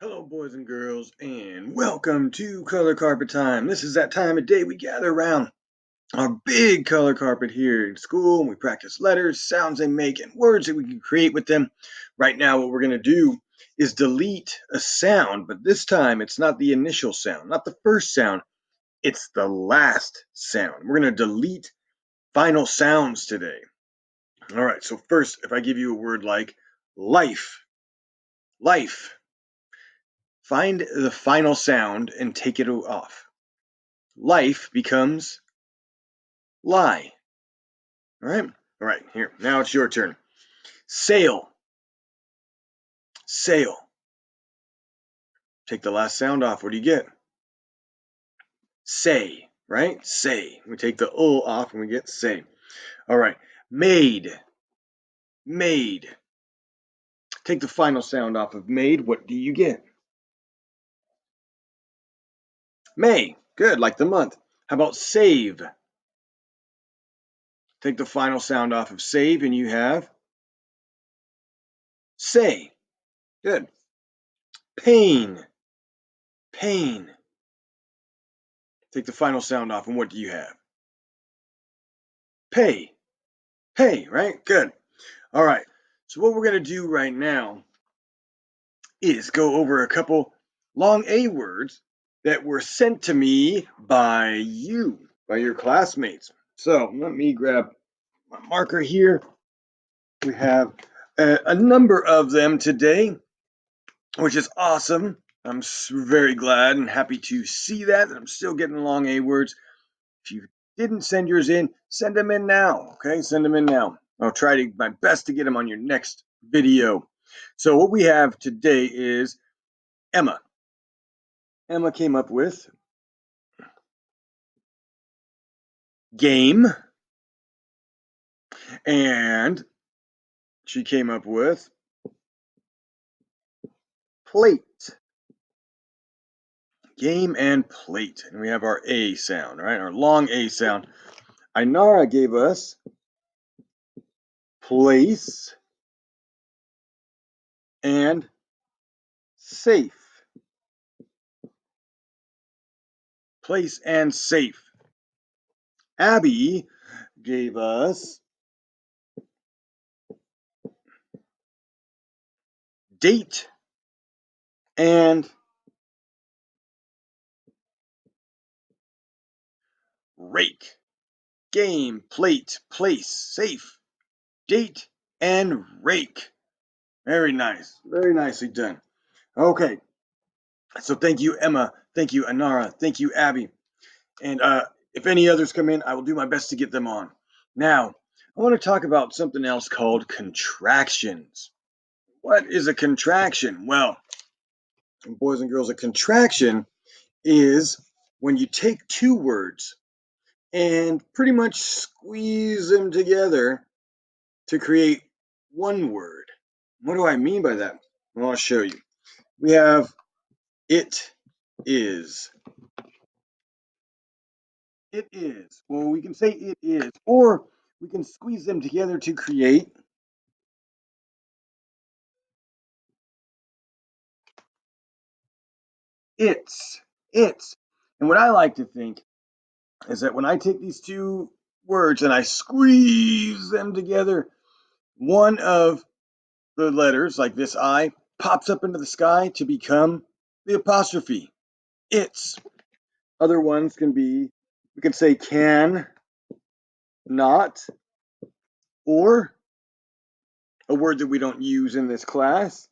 Hello, boys and girls, and welcome to Color Carpet Time. This is that time of day we gather around our big color carpet here in school, and we practice letters, sounds they make, and words that we can create with them. Right now, what we're going to do is delete a sound, but this time it's not the initial sound, not the first sound, it's the last sound. We're going to delete final sounds today. All right, so first, if I give you a word like life, life. Find the final sound and take it off. Life becomes lie. All right? All right, here. Now it's your turn. Sail. Sail. Take the last sound off. What do you get? Say, right? Say. We take the off and we get say. All right. Made. Made. Take the final sound off of made. What do you get? May. Good, like the month. How about save? Take the final sound off of save and you have say. Good. Pain. Pain. Take the final sound off, and what do you have? Pay. Pay, right? Good. All right. So what we're going to do right now is go over a couple long A words that were sent to me by you, by your classmates. So let me grab my marker here. We have a number of them today, which is awesome. I'm very glad and happy to see that I'm still getting long A words. If you didn't send yours in, send them in now, okay? Send them in now. I'll try my best to get them on your next video. So what we have today is Emma. Emma came up with game, and she came up with plate. Game and plate. And we have our A sound, right? Our long A sound. Ainara gave us place and safe. Place and safe. Abby gave us date and rake. Game, plate, place, safe, date, and rake. Very nice. Very nicely done. Okay. So thank you, Emma. Thank you, Anara. Thank you, Abby. And if any others come in, I will do my best to get them on. Now, I want to talk about something else called contractions. What is a contraction? Well, boys and girls, a contraction is when you take two words and pretty much squeeze them together to create one word. What do I mean by that? Well, I'll show you. We have it is. It is. Well, we can say it is, or we can squeeze them together to create it's. It's. And what I like to think is that when I take these two words and I squeeze them together, one of the letters, like this I, pops up into the sky to become the apostrophe. It's. Other ones can be, we can say can, not, or a word that we don't use in this class,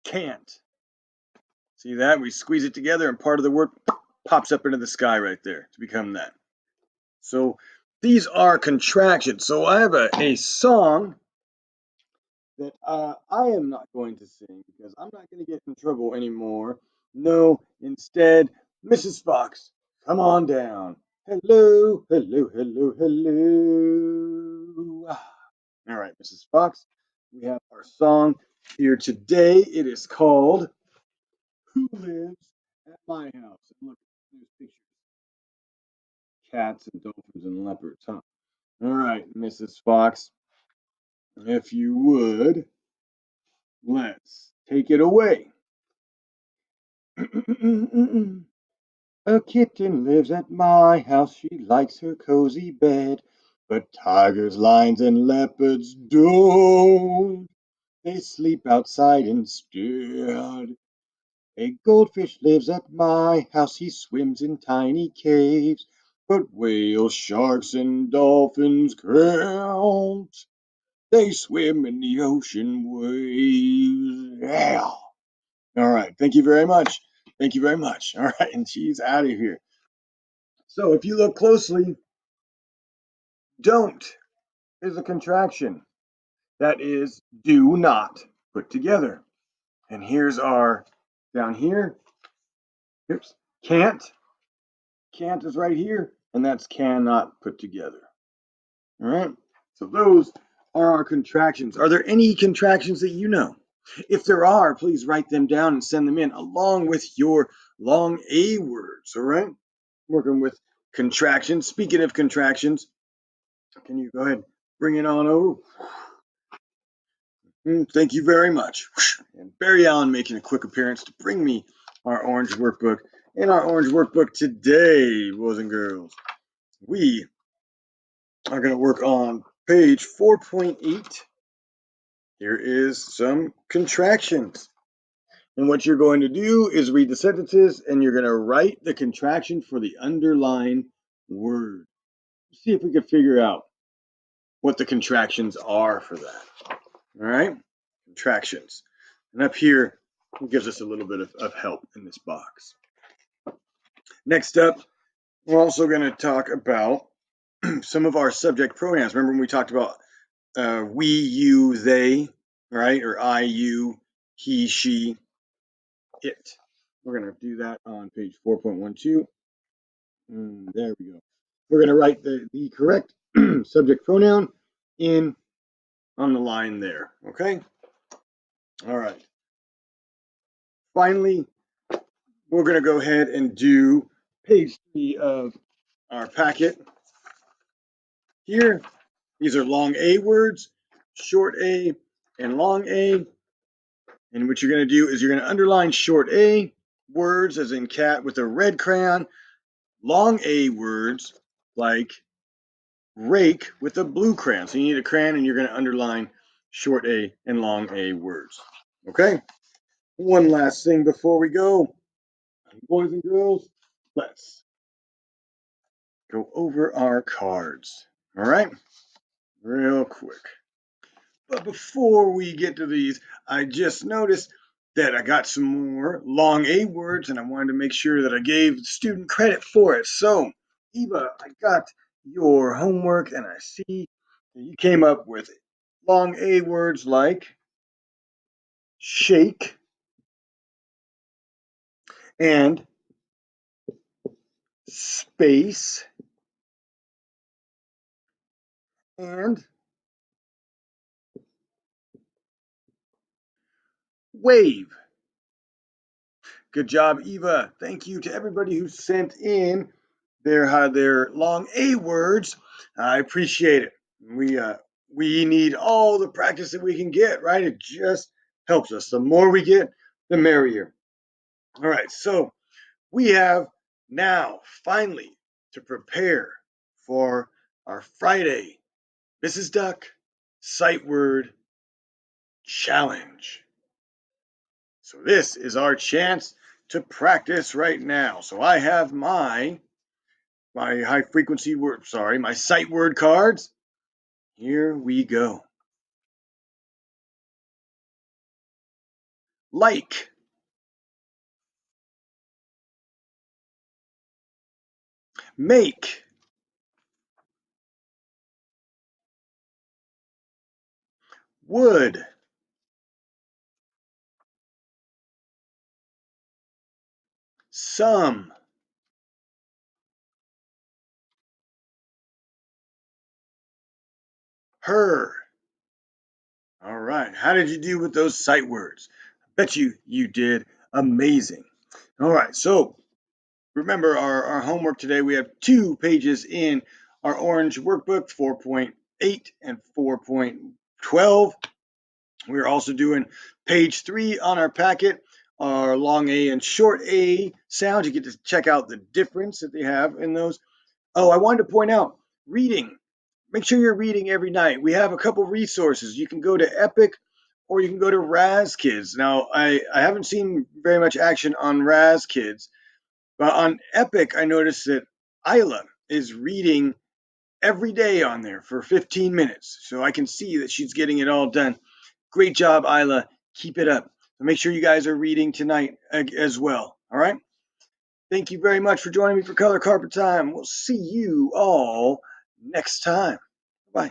can't. See that? We squeeze it together and part of the word pops up into the sky right there to become that. So these are contractions. So I have a song that I am not going to sing because I'm not going to get in trouble anymore. No, instead, Mrs. Fox, come on down. Hello, hello, hello, hello. All right, Mrs. Fox, we have our song here today. It is called Who Lives at My House? And look, there's pictures of cats and dolphins and leopards, huh? All right, Mrs. Fox, if you would let's take it away. A kitten lives at my house. She likes her cozy bed. But tigers, lions, and leopards don't. They sleep outside instead. A goldfish lives at my house. He swims in tiny caves. But whales, sharks, and dolphins can't. They swim in the ocean waves. Yeah. All right. Thank you very much. Thank you very much. All right. And she's out of here. So if you look closely, don't is a contraction. That is do not put together. And here's our down here. Oops. Can't. Can't is right here. And that's cannot put together. All right. So those are our contractions. Are there any contractions that you know? If there are, please write them down and send them in along with your long A words. All right. Working with contractions. Speaking of contractions, can you go ahead and bring it on over? Thank you very much. And Barry Allen making a quick appearance to bring me our orange workbook. In our orange workbook today, boys and girls, we are going to work on page 4.8. Here is some contractions. And what you're going to do is read the sentences and you're going to write the contraction for the underlined word. See if we can figure out what the contractions are for that. All right? Contractions. And up here, it gives us a little bit of help in this box. Next up, we're also going to talk about some of our subject pronouns. Remember when we talked about we, you, they, right? Or I, you, he, she, it. We're going to do that on page 4.12. There we go. We're going to write the correct subject pronoun in on the line there. Okay? All right. Finally, we're going to go ahead and do page 3 of our packet. Here, these are long A words, short A, and long A. And what you're going to do is you're going to underline short A words, as in cat, with a red crayon, long A words like rake with a blue crayon. So you need a crayon and you're going to underline short A and long A words. Okay? One last thing before we go. Boys and girls, let's go over our cards. All right? Real quick. But before we get to these, I just noticed that I got some more long A words and I wanted to make sure that I gave the student credit for it. So, Eva, I got your homework and I see that you came up with long A words like shake and space and wave. Good job, Eva. Thank you to everybody who sent in their long A words. I appreciate it. We need all the practice that we can get, right? It just helps us. The more we get, the merrier. All right, so we have now finally to prepare for our Friday Mrs. Duck sight word challenge. So this is our chance to practice right now. So I have my high frequency word, my sight word cards. Here we go. Like, make, would, some, her. All right. How did you do with those sight words? I bet you did amazing. All right. So remember our homework today. We have 2 pages in our orange workbook, 4.8 and 4.12. We're also doing page 3 on our packet, our long A and short A sounds. You get to check out the difference that they have in those. Oh, I wanted to point out reading. Make sure you're reading every night. We have a couple resources. You can go to Epic or you can go to Raz Kids. Now, I haven't seen very much action on Raz Kids, but on Epic, I noticed that Isla is reading every day on there for 15 minutes. So I can see that she's getting it all done. Great job, Isla. Keep it up. So make sure you guys are reading tonight as well. All right. Thank you very much for joining me for Color Carpet Time. We'll see you all next time.